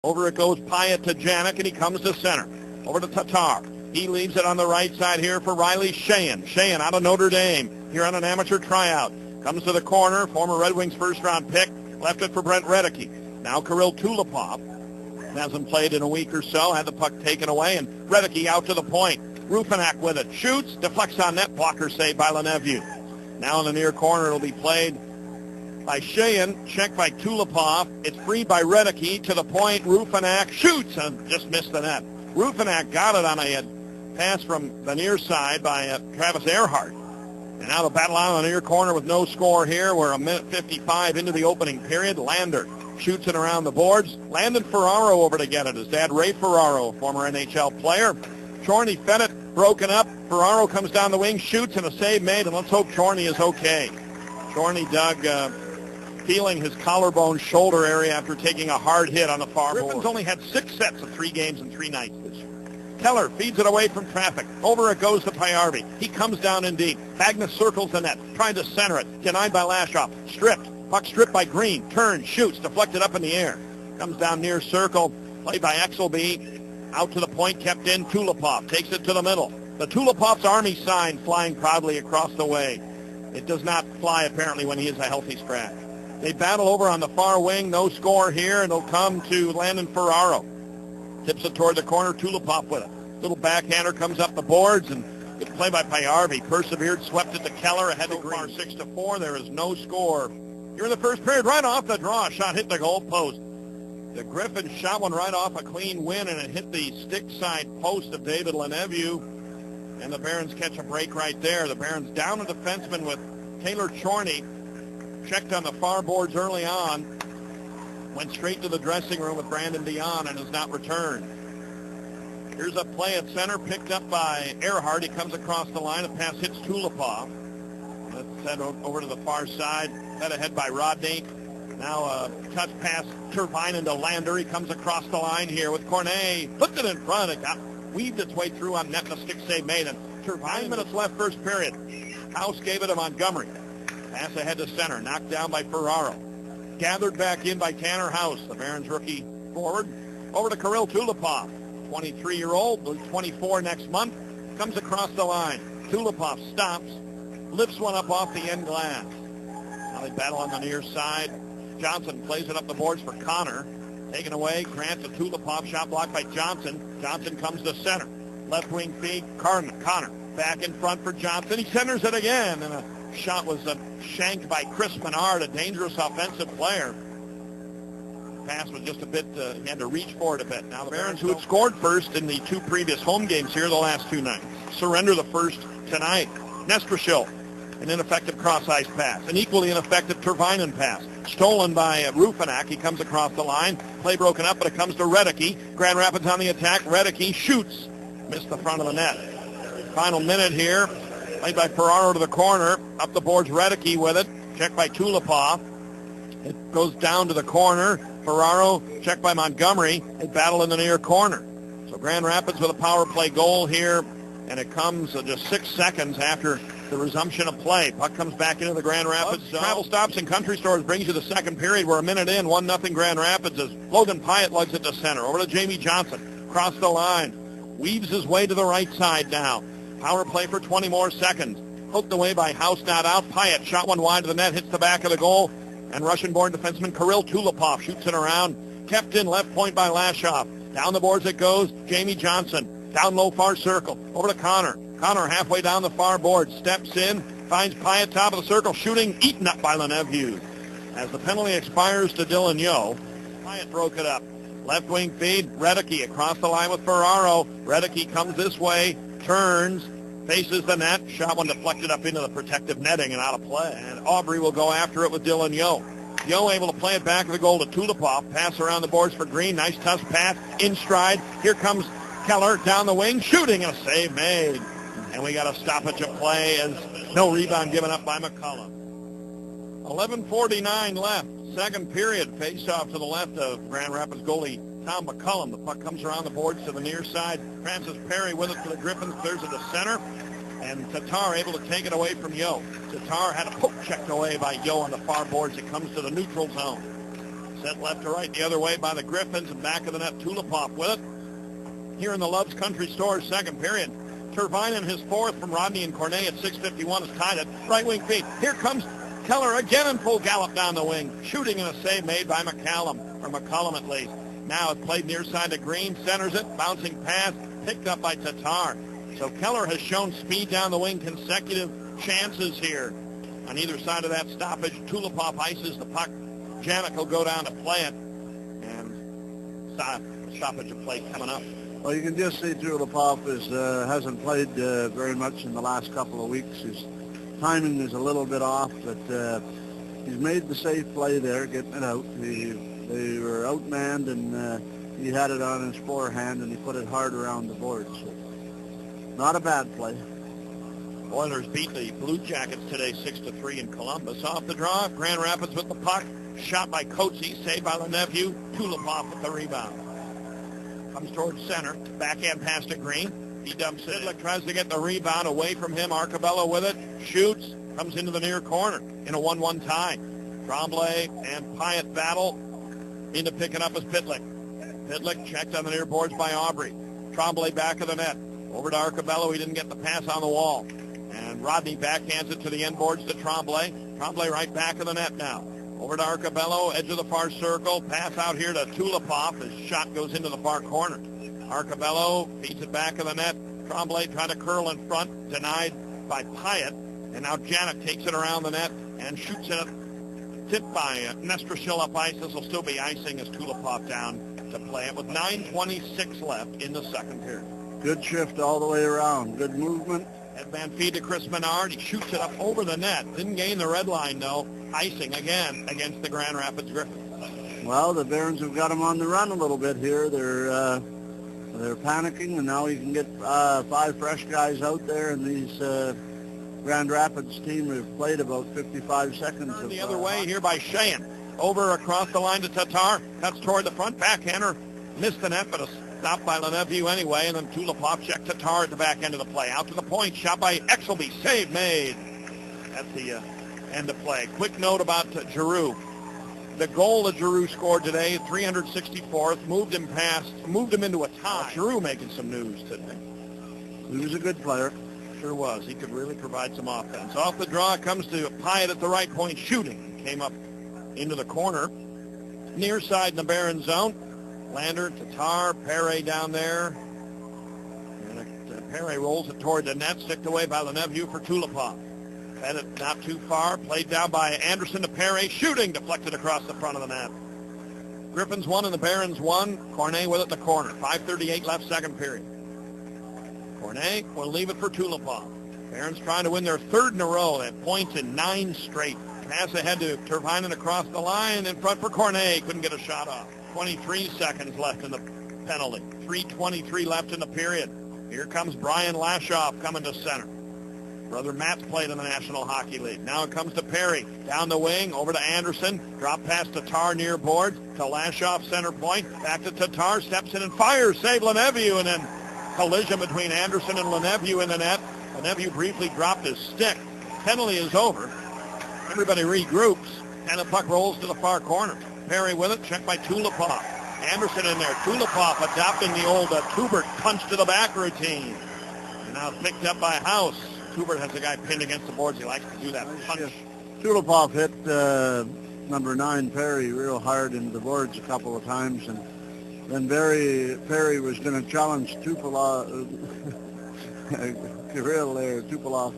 Over it goes Pyatt to Janik, and he comes to center. Over to Tatar. He leaves it on the right side here for Riley Sheahan. Sheahan out of Notre Dame here on an amateur tryout. Comes to the corner, former Red Wings first-round pick. Left it for Brent Reddicky. Now Kirill Tulupov. Hasn't played in a week or so. Had the puck taken away, and Reddicky out to the point. Rufinak with it. Shoots. Deflects on net. Blocker saved by Lenevieux. Now in the near corner, it'll be played by Sheahan. Checked by Tulupov. It's freed by Reddicky to the point. Rufinak shoots and just missed the net. Rufinak got it on a pass from the near side by Travis Earhart. And now the battle out on the near corner with no score here. We're a minute 55 into the opening period. Lander shoots it around the boards. Landon Ferraro over to get it. His dad, Ray Ferraro, former NHL player. Chorney fed it, broken up. Ferraro comes down the wing, shoots, and a save made, and let's hope Chorney is okay. Chorney, Doug, feeling his collarbone shoulder area after taking a hard hit on the far board. Griffins only had 6 sets of 3 games in 3 nights this year. Keller feeds it away from traffic. Over it goes to Payarvi. He comes down in deep. Magnus circles the net, trying to center it. Denied by Lashoff. Stripped. Puck stripped by Green. Turns, shoots, deflected up in the air. Comes down near circle. Played by Exelby. Out to the point, kept in. Tulupov takes it to the middle. The Tulupov's Army sign flying proudly across the way. It does not fly, apparently, when he is a healthy scratch. They battle over on the far wing. No score here, and it'll come to Landon Ferraro. Tips it toward the corner. Tulupov with it. Little backhander comes up the boards, and it's played by Payarvi. Persevered, swept it to Keller, ahead to Green. 6-4. There is no score here in the first period. Right off the draw, shot hit the goal post. The Griffins shot one right off a clean win, and it hit the stick side post of David Lenevieux. And the Barons catch a break right there. The Barons down a defenseman with Taylor Chorney. Checked on the far boards early on. Went straight to the dressing room with Brandon Dion and has not returned. Here's a play at center, picked up by Earhart. He comes across the line. A pass hits Tulupov. Let's head over to the far side. Head ahead by Rodney. Now a touch pass, Turbine into Lander. He comes across the line here with Cornet. Puts it in front. It got weaved its way through on net, and a stick save made. And 9 minutes left first period. House gave it to Montgomery. Pass ahead to center, knocked down by Ferraro. Gathered back in by Tanner House, the Barons rookie forward. Over to Kirill Tulupov, 23-year-old, 24 next month. Comes across the line. Tulupov stops, lifts one up off the end glass. Now they battle on the near side. Johnson plays it up the boards for Connor. Taken away, Grant to Tulupov, shot blocked by Johnson. Johnson comes to center. Left wing feed, Connor back in front for Johnson. He centers it again, and a shot was shanked by Chris Menard, a dangerous offensive player. Pass was just a bit, he had to reach for it a bit. Now the Barons, who had scored first in the 2 previous home games here the last 2 nights, surrender the first tonight. Nestrashil, an ineffective cross-ice pass. An equally ineffective Tervainen pass. Stolen by Rufinak. He comes across the line. Play broken up, but it comes to Reddicky. Grand Rapids on the attack. Reddicky shoots. Missed the front of the net. Final minute here. Played by Ferraro to the corner. Up the boards, Reddicky with it. Checked by Tulupov. It goes down to the corner. Ferraro checked by Montgomery. They battle in the near corner. So Grand Rapids with a power play goal here. And it comes just 6 seconds after the resumption of play. Puck comes back into the Grand Rapids zone. Travel stops and country stores brings you the second period. We're a minute in, 1-0 Grand Rapids as Logan Pyatt lugs it to center. Over to Jamie Johnson. Across the line. Weaves his way to the right side now. Power play for 20 more seconds. Hooked away by House, not out. Pyatt shot one wide of the net, hits the back of the goal. And Russian-born defenseman Kirill Tulupov shoots it around. Kept in left point by Lashoff. Down the boards it goes. Jamie Johnson. Down low far circle. Over to Connor. Connor halfway down the far board. Steps in. Finds Pyatt top of the circle. Shooting. Eaten up by Lenevieux. As the penalty expires to Dylan Yeo. Pyatt broke it up. Left wing feed. Reddicky across the line with Ferraro. Reddicky comes this way. Turns. Faces the net. Shot one deflected up into the protective netting and out of play. And Aubrey will go after it with Dylan Yeo. Yeo able to play it back of the goal to Tulupov. Pass around the boards for Green. Nice tough pass. In stride. Here comes Keller down the wing. Shooting. A save made. And we got a stoppage of play as no rebound given up by McCullum. 11:49 left. Second period. Face off to the left of Grand Rapids goalie Tom McCullum. The puck comes around the boards to the near side. Francis Perry with it for the Griffins. Clears it to center. And Tatar able to take it away from Yeo. Tatar had a poke checked away by Yeo on the far boards. It comes to the neutral zone. Set left to right the other way by the Griffins, and back of the net, Tulupov with it. Here in the Love's Country Stores second period. Tervainen, his fourth from Rodney and Cornet at 6:51 has tied it. Right wing feed. Here comes Keller again in full gallop down the wing. Shooting and a save made by McCollum at least. Now it's played near side to Green. Centers it. Bouncing pass. Picked up by Tatar. So Keller has shown speed down the wing. Consecutive chances here. On either side of that stoppage, Tulupov ices the puck. Janik will go down to play it. And stoppage of play coming up. Well, you can just see Tulupov hasn't played very much in the last couple of weeks. His timing is a little bit off, but he's made the safe play there, getting it out. They were outmanned, and he had it on his forehand, and he put it hard around the board. So not a bad play. Oilers beat the Blue Jackets today 6-3 in Columbus. Off the draw, Grand Rapids with the puck. Shot by Coetzee, saved by Leneveu. Tulupov with the rebound. Comes towards center. Backhand pass to Green. He dumps it. Sidlick tries to get the rebound away from him. Arcabello with it. Shoots. Comes into the near corner in a 1-1 tie. Tremblay and Pyatt battle. Into picking up is Pitlick. Pitlick checked on the near boards by Aubrey. Tremblay back of the net. Over to Arcabello. He didn't get the pass on the wall. And Rodney backhands it to the end boards to Tremblay. Tremblay right back of the net now. Over to Arcabello, edge of the far circle. Pass out here to Tulupov. His shot goes into the far corner. Arcabello feeds it back of the net. Tremblay trying to curl in front. Denied by Pyatt. And now Janik takes it around the net and shoots it. Tipped by Nestrasil up ice. This will still be icing as Tulupov down to play it with 9:26 left in the second period. Good shift all the way around. Good movement. Headman feed to Chris Menard. He shoots it up over the net. Didn't gain the red line, though. Icing again against the Grand Rapids Griffins. Well, the Barons have got him on the run a little bit here. They're panicking, and now you can get 5 fresh guys out there, and these Grand Rapids team have played about 55 seconds. The other way here by Sheahan. Over across the line to Tatar. Cuts toward the front. Backhander. Missed the net, but a stop by Leneveu anyway, and then Tulupov checked Tatar at the back end of the play. Out to the point. Shot by Exelby. Save made. That's the end of play. Quick note about Giroux. The goal that Giroux scored today, 364th, moved him into a tie. Giroux making some news today. He was a good player. Sure was. He could really provide some offense. Off the draw comes to Pyatt at the right point, shooting. Came up into the corner. Near side in the Barron zone. Lander, Tatar, Perry down there. And Perry rolls it toward the net, sticked away by Leneveu for Tulupov. Fed it not too far, played down by Anderson to Perry, shooting, deflected across the front of the net. Griffins won and the Barons won. Cornet with it in the corner. 5:38 left, second period. Cornet will leave it for Tulupov. Barons trying to win their third in a row. They have points in 9 straight. Pass ahead to Tervainen across the line. In front for Cornet. Couldn't get a shot off. 23 seconds left in the penalty. 3:23 left in the period. Here comes Brian Lashoff coming to center. Brother Matt's played in the National Hockey League. Now it comes to Perry. Down the wing, over to Anderson. Drop pass to Tatar near boards. To Lashoff, center point. Back to Tatar. Steps in and fires. Save Leneveu. And then collision between Anderson and Leneveu in the net. Leneveu briefly dropped his stick. Penalty is over. Everybody regroups. And the puck rolls to the far corner. Perry with it. Checked by Tulupov. Anderson in there. Tulupov adopting the old Tubert punch to the back routine. And now picked up by House. Tubert has a guy pinned against the boards. He likes to do that punch. Tulupov hit number 9, Perry, real hard into the boards a couple of times, and then Perry was going to challenge Tulupov, Kirill there, Tulupov,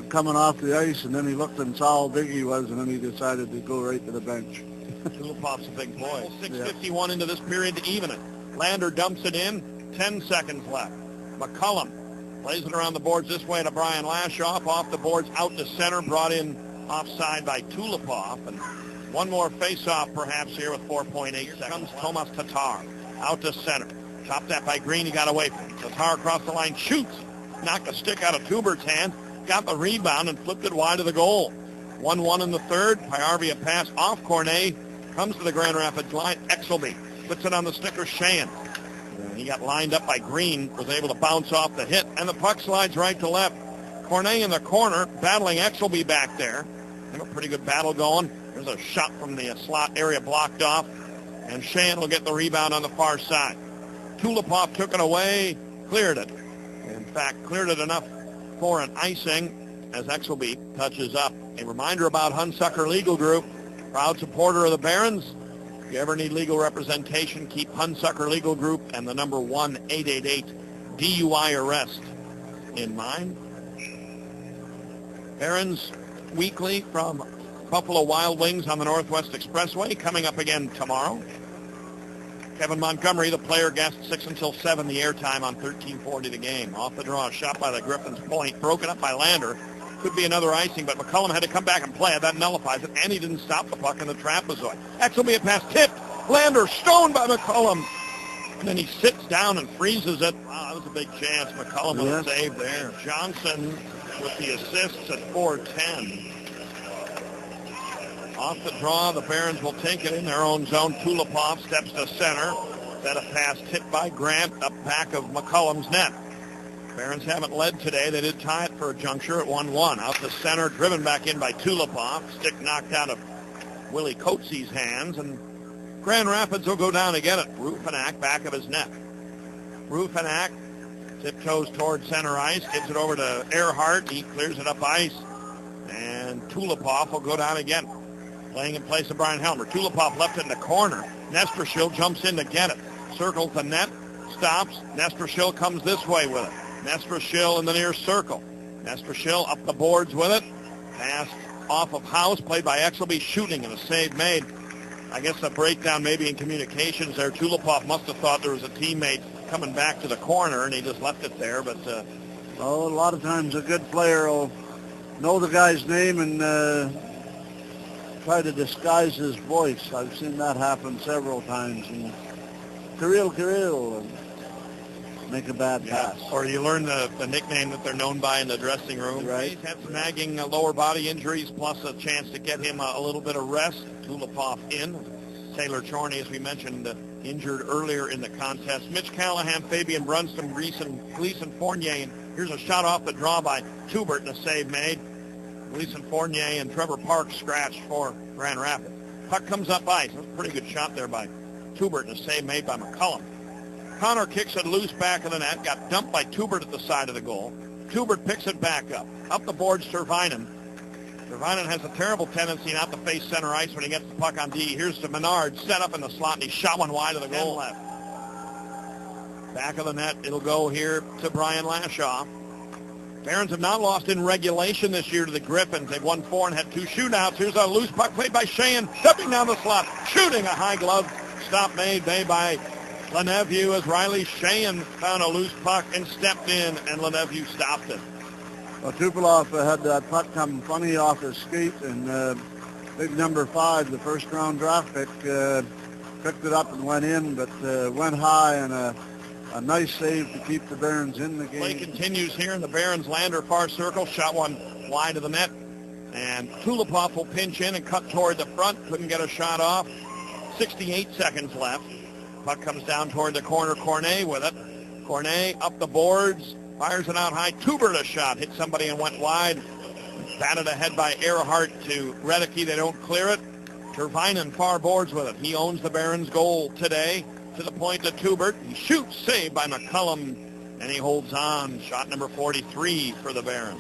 coming off the ice, and then he looked and saw how big he was, and then he decided to go right to the bench. Tulopov's a big boy. 6:51 into this period to even it. Lander dumps it in. 10 seconds left. McCollum plays it around the boards this way to Brian Lashoff. Off the boards, out to center, brought in offside by Tulupov. And one more face-off perhaps here with 4.8 seconds. Comes Tomas Tatar out to center. Chopped that by Green. He got away from it. Tatar across the line, shoots. Knocked the stick out of Tubert's hand. Got the rebound and flipped it wide of the goal. 1-1 in the third. Pyarvi a pass off Cornet. Comes to the Grand Rapids line. Exelby puts it on the sticker. Sheahan. He got lined up by Green. Was able to bounce off the hit. And the puck slides right to left. Cornet in the corner. Battling Exelby back there. They have a pretty good battle going. There's There's a shot from the slot area blocked off, and Shan will get the rebound on the far side. Tulupov took it away, cleared it. In fact, cleared it enough for an icing as Exelby touches up. A reminder about Hunsucker Legal Group, proud supporter of the Barons. If you ever need legal representation, keep Hunsucker Legal Group and the number 1-888 DUI-ARREST in mind. Barons weekly from Buffalo Wild Wings on the Northwest Expressway, coming up again tomorrow. Kevin Montgomery, the player guest, 6 until 7, the airtime on 1340 the game. Off the draw, shot by the Griffins point, broken up by Lander. Could be another icing, but McCullum had to come back and play it. That nullifies it, and he didn't stop the puck in the trapezoid. Exelby a pass tipped. Lander stoned by McCullum. And then he sits down and freezes it. Wow, that was a big chance. McCullum with a save there. Johnson with the assists at 4:10. Off the draw, the Barons will take it in their own zone. Tulupov steps to center. Set a pass tipped by Grant up back of McCullum's net. Barons haven't led today. They did tie it for a juncture at 1-1. Out the center, driven back in by Tulupov. Stick knocked out of Willie Coetzee's hands, and Grand Rapids will go down to get it. Ruffinack back of his net. Ruffinack tiptoes toward center ice, gives it over to Earhart. He clears it up ice, and Tulupov will go down again. Playing in place of Brian Helmer. Tulupov left it in the corner. Nestrashil jumps in to get it. Circles the net, stops. Nestrashil comes this way with it. Nestrashil in the near circle. Nestrashil up the boards with it. Pass off of House, played by Exelby, shooting, and a save made. I guess a breakdown maybe in communications there. Tulupov must have thought there was a teammate coming back to the corner, and he just left it there. But a lot of times a good player will know the guy's name and try to disguise his voice. I've seen that happen several times. And Kirill, and make a bad pass. Or you learn the nickname that they're known by in the dressing room. Right. He's had some nagging lower body injuries, plus a chance to get him a little bit of rest. Tulupov in. Taylor Chorney, as we mentioned, injured earlier in the contest. Mitch Callahan, Fabian Brunston, Gleason Fournier, and here's a shot off the draw by Tubert and a save made. Gleason Fournier and Trevor Parks scratched for Grand Rapids. Puck comes up ice. That's a pretty good shot there by Tubert and a save made by McCullum. Connor kicks it loose back of the net. Got dumped by Tubert at the side of the goal. Tubert picks it back up. Up the boards, Tervainen. Tervainen has a terrible tendency not to face center ice when he gets the puck on D. Here's to Menard, set up in the slot, and he shot one wide of the goal left. Back of the net, it'll go here to Brian Lashaw. Barons have not lost in regulation this year to the Griffins. They've won 4 and had 2 shootouts. Here's a loose puck played by Sheehan, stepping down the slot, shooting a high glove. Stop made by Lenevue as Riley Sheehan found a loose puck and stepped in, and Lenevue stopped it. Well, Tulupov had that puck come funny off his skate, and big number 5, the first-round draft pick, picked it up and went in, but went high, and a nice save to keep the Barons in the game. Play continues here in the Barons Lander far circle. Shot one wide of the net. And Tulupov will pinch in and cut toward the front. Couldn't get a shot off. 68 seconds left. Puck comes down toward the corner. Cornet with it. Cornet up the boards. Fires it out high. Tubert a shot. Hit somebody and went wide. Batted ahead by Earhart to Redicke. They don't clear it. Tervainen far boards with it. He owns the Barons goal today. To the point to Tubert. He shoots, saved by McCullum, and he holds on. Shot number 43 for the Barons.